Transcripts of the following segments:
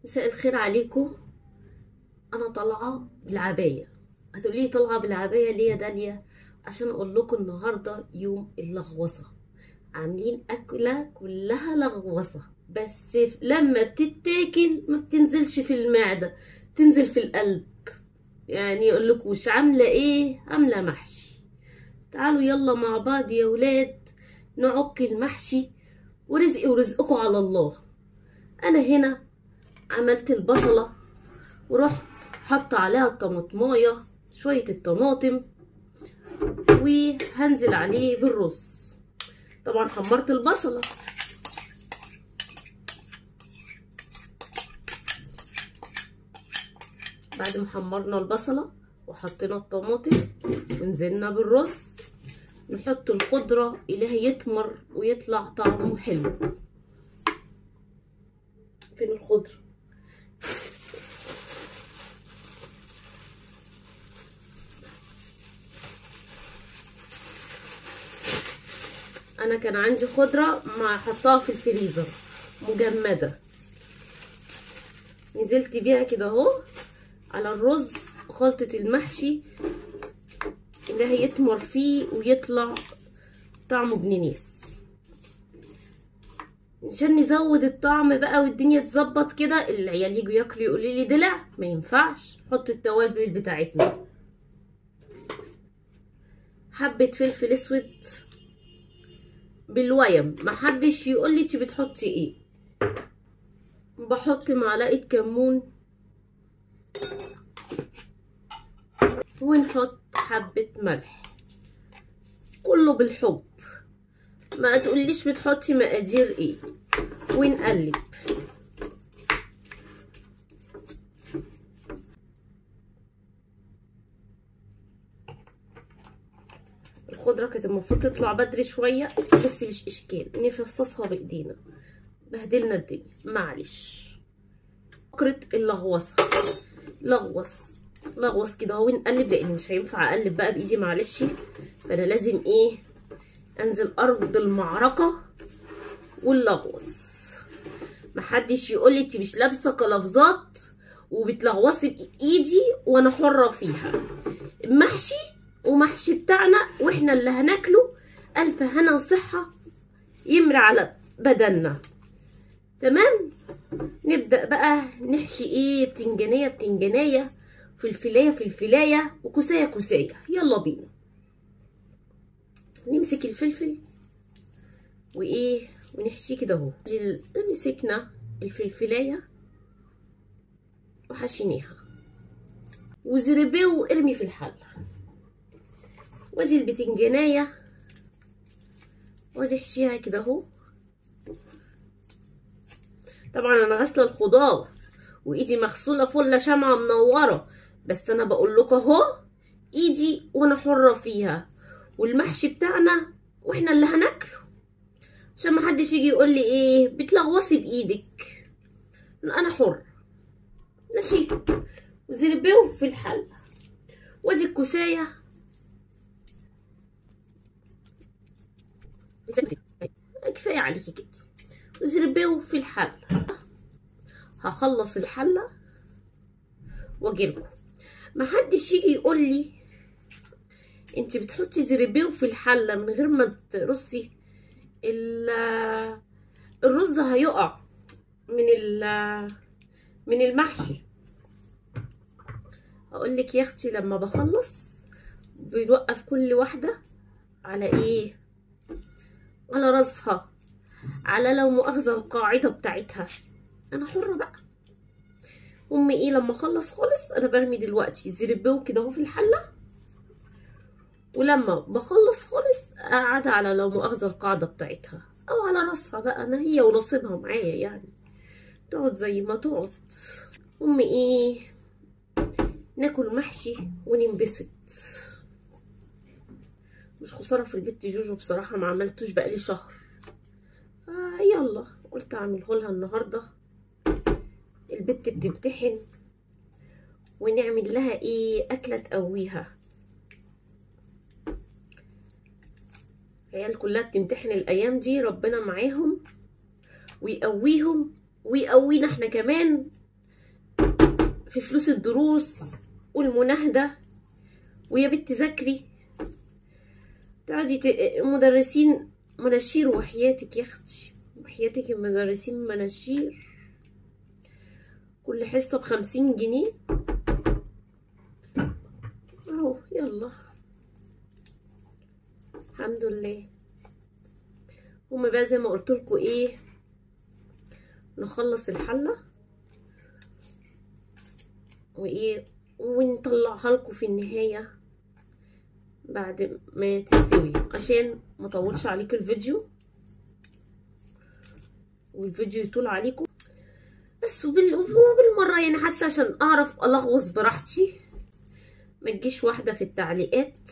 مساء الخير عليكم. انا طالعه بالعبايه. هتقولي طالعه بالعبايه ليه يا داليا؟ عشان اقول لكم النهارده يوم اللغوصه. عاملين اكله كلها لغوصه، بس لما بتتاكل ما بتنزلش في المعده، تنزل في القلب. يعني يقول لك وش عامله ايه؟ عامله محشي. تعالوا يلا مع بعض يا ولاد نعك المحشي، ورزقي ورزقكم على الله. انا هنا عملت البصله ورحت حط عليها الطماطمايه، شويه الطماطم، وهنزل عليه بالرز. طبعا حمرت البصله. بعد ما حمرنا البصله وحطينا الطماطم ونزلنا بالرز، نحط الخضره اللي يتمر ويطلع طعمه حلو. فين الخضره؟ انا كان عندي خضره ما حطها في الفريزر مجمده، نزلت بيها كده اهو على الرز. خلطه المحشي اللي هيتمر فيه ويطلع طعمه بنينيس، عشان نزود الطعم بقى والدنيا تظبط كده. العيال يجوا ياكلوا يقولوا لي دلع، ما ينفعش. حط التوابل بتاعتنا، حبه فلفل اسود بالويم، محدش يقول لي انت بتحطي ايه. بحط معلقه كمون، ونحط حبه ملح، كله بالحب. ما تقوليش بتحطي مقادير ايه. ونقلب. الخضره كانت المفروض تطلع بدري شويه، بس مش اشكال نفصصها بايدينا، بهدلنا الدنيا معلش. فكره اللغوصه، لغوص كده اهو ونقلب، لان مش هينفع اقلب بقى بايدي معلش. فانا لازم ايه، انزل ارض المعركه واللغوص. محدش يقول لي انت مش لابسه قلافزات وبتلغوصي بايدي وانا حره فيها. محشي ومحشي بتاعنا واحنا اللي هناكله، الف هنا وصحه يمر على بدننا. تمام. نبدا بقى نحشي ايه، بتنجانيه بتنجانيه، فلفلايه فلفلايه، وكوسايه كوسايه. يلا بينا نمسك الفلفل وايه ونحشيه كده اهو. مسكنا الفلفلايه وحشيناها وزربيه وارمي في الحله. وادي البتنجانيه وادي احشيها كده اهو. طبعا انا غاسله الخضار وايدي مغسوله فله شمعه منوره، بس انا بقول لكم اهو ايدي وانا حره فيها، والمحشي بتاعنا واحنا اللي هناكله، عشان ما حدش يجي يقول لي ايه بتلغوصي بايدك. انا حر ماشي. وزربيه في الحله. وادي الكوسايه كفايه عليكي كده. وزربيه في الحله. هخلص الحله واجيلكم. محدش يجي يقول لي انت بتحطي زربيه في الحله من غير ما ترصي الرز، هيقع من المحشي. هقول لك يا اختي لما بخلص بنوقف كل واحده على ايه، على راسها، على لو مؤاخذه القاعده بتاعتها. انا حره بقى. امي ايه لما اخلص خالص انا برمي دلوقتي زربيه كده اهو في الحله، ولما بخلص خالص قاعده على لو مؤاخذه القاعده بتاعتها او على راسها بقى. انا هي ونصيبها معايا يعني، تقعد زي ما تقعد. امي ايه، ناكل محشي وننبسط. مش خساره في البيت جوجو بصراحه، ما عملتوش بقالي شهر، يلا قلت اعمله لها النهارده. البت بتمتحن ونعمل لها ايه، اكله تقويها. العيال كلها بتمتحن الايام دي، ربنا معاهم ويقويهم ويقوينا احنا كمان في فلوس الدروس والمناهدة، ويا بنت ذاكري تقعدي مدرسين مناشير، وحياتك يا اختي وحياتك المدرسين مناشير، كل حصة ب50 جنيه اهو. يلا الحمد لله. هما بقى زي ما قلتلكوا ايه، نخلص الحلة وايه ونطلعها لكم في النهاية بعد ما تستوي، عشان ما اطولش عليكم الفيديو والفيديو يطول عليكم بس. وبالمرة يعني حتى عشان اعرف الغوص براحتي، ما تجيش واحدة في التعليقات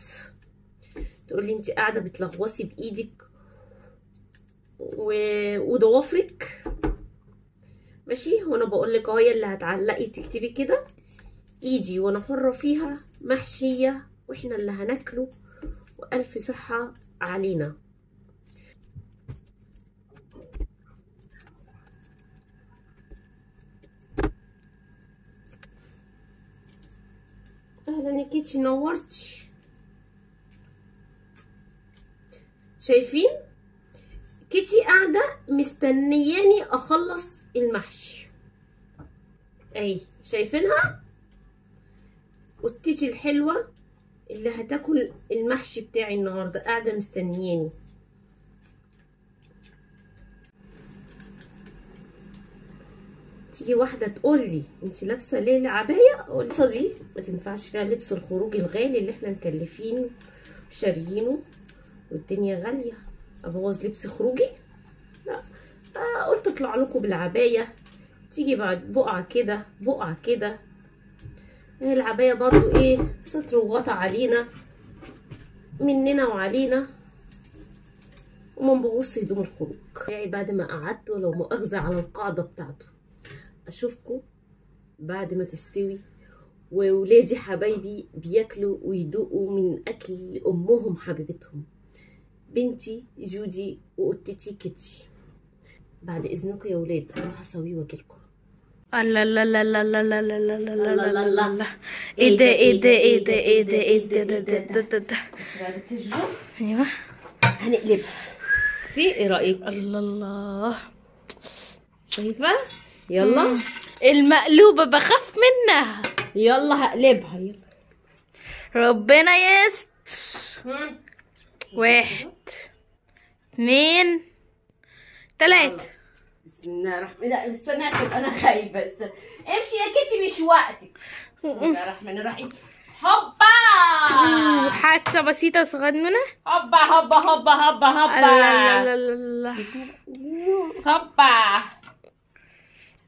تقولي انت قاعدة بتلغوصي بايدك وضوافرك. ماشي، وانا بقولك اهو اللي هتعلقي وتكتبي كده ايدي وانا حرة فيها محشية، واحنا اللي هناكله، والف صحة علينا. اهلا يا كيتي، نورتي. شايفين كيتي قاعدة مستنياني اخلص المحشي اهي، شايفينها؟ والتيتي الحلوة اللي هتاكل المحشي بتاعي النهاردة قاعدة مستنياني. تيجي واحدة تقولي انت لابسة ليه العباية، اقول دي ما تنفعش فيها لبس الخروج الغالي اللي احنا مكلفينه وشاريينه والدنيا غالية، ابوظ لبس خروجي؟ لا. قلت اطلع لكم بالعباية، تيجي بعد بقعة كده بقعة كده. العباية برضو ايه، ستر وغطا علينا مننا وعلينا، وما نبوظش هدوم الخروج يعني. بعد ما قعدت ولو مؤاخذة على القاعدة بتاعته، اشوفكم بعد ما تستوي وولادي حبايبي بياكلوا ويدوقوا من اكل امهم حبيبتهم، بنتي جودي وقطتي كيتي. بعد اذنكم يا ولاد اروح اسويه واجيلكم. الله لا لا لا لا لا لا لا لا لا لا لا، ايه ده ايه ده ايه ده ايه ده ايه ده ده ايوه هنقلبها. ايه رايك؟ الله الله، شايفه؟ يلا المقلوبه بخاف منها. يلا هقلبها، يلا ربنا يستر. 1 2 3. بسم الله الرحمن، لا استنى عشان انا خايفه. امشي يا كيتي مش وقتك. بسم الله الرحمن الرحيم. هوبا، حادثه بسيطه صغننه. هوبا هوبا هوبا هوبا هوبا، لا لا لا لا هوبا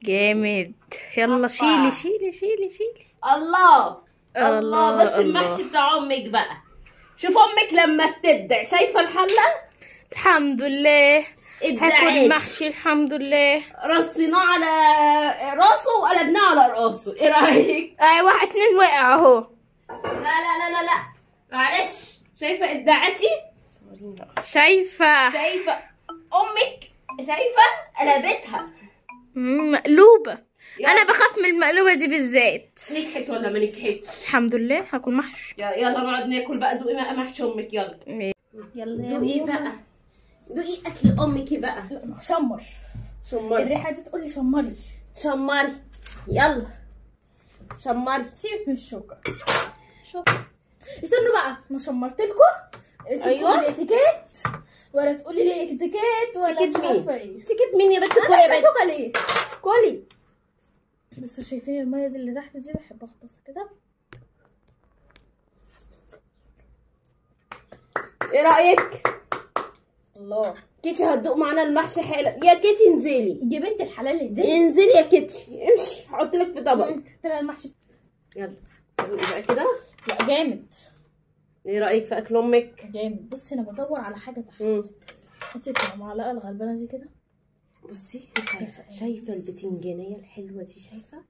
جامد. يلا شيلي شيلي شيلي شيلي. الله الله، بس المحشي بتاع امك بقى، شوف امك لما بتبدع. شايفه الحله؟ الحمد لله هاكل محشي الحمد لله. رصيناه على راسه وقلبناه على راسه، ايه رايك؟ 1 2 وقع اهو. لا لا لا لا لا معلش. شايفه ابداعاتي؟ شايفه امك؟ شايفه قلبتها مقلوبه. انا بخاف من المقلوبه دي بالذات. نجحت ولا ما نجحتش؟ الحمد لله هاكل محشي. يلا نقعد ناكل بقى. دوقي بقى محشي امك. يلا يلا دوقي بقى، دوقي اكل امك بقى. شمر الريحه دي تقولي شمري شمري. يلا شمري، سيبك من الشوكه. استنوا بقى، ما شمرت لكم. ايوه الاتيكيت، ولا تقولي لي اتيكيت ولا مش عارفه ايه. تيكيت مين يا بنت؟ كلي يا بنت. شوكه ليه؟ كلي. بس شايفين الميه اللي تحت دي؟ بحب اغطسها كده. ايه رايك؟ الله، كيتي هتدوق معانا المحشي حالا. يا كيتي انزلي يا بنت الحلال، انزلي يا كيتي، امشي هحط لك في طبق. طلع المحشي. يلا دوقي بقى كده. لا جامد. ايه رايك في اكل امك؟ جامد. بصي انا بدور على حاجه تحت. حطي المعلقه الغلبانه دي كده. بصي شايفه البتنجانيه الحلوه دي؟ شايفه؟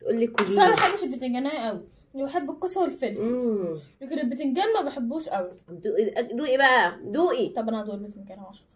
تقول لك كلي. بس انا ما بحبش البتنجانيه قوي، بحب الكوسه والفلفل، لكن البتنجان ما بحبوش قوي. دوقي بقى، دوقي. طب انا هدوق البتنجان عشان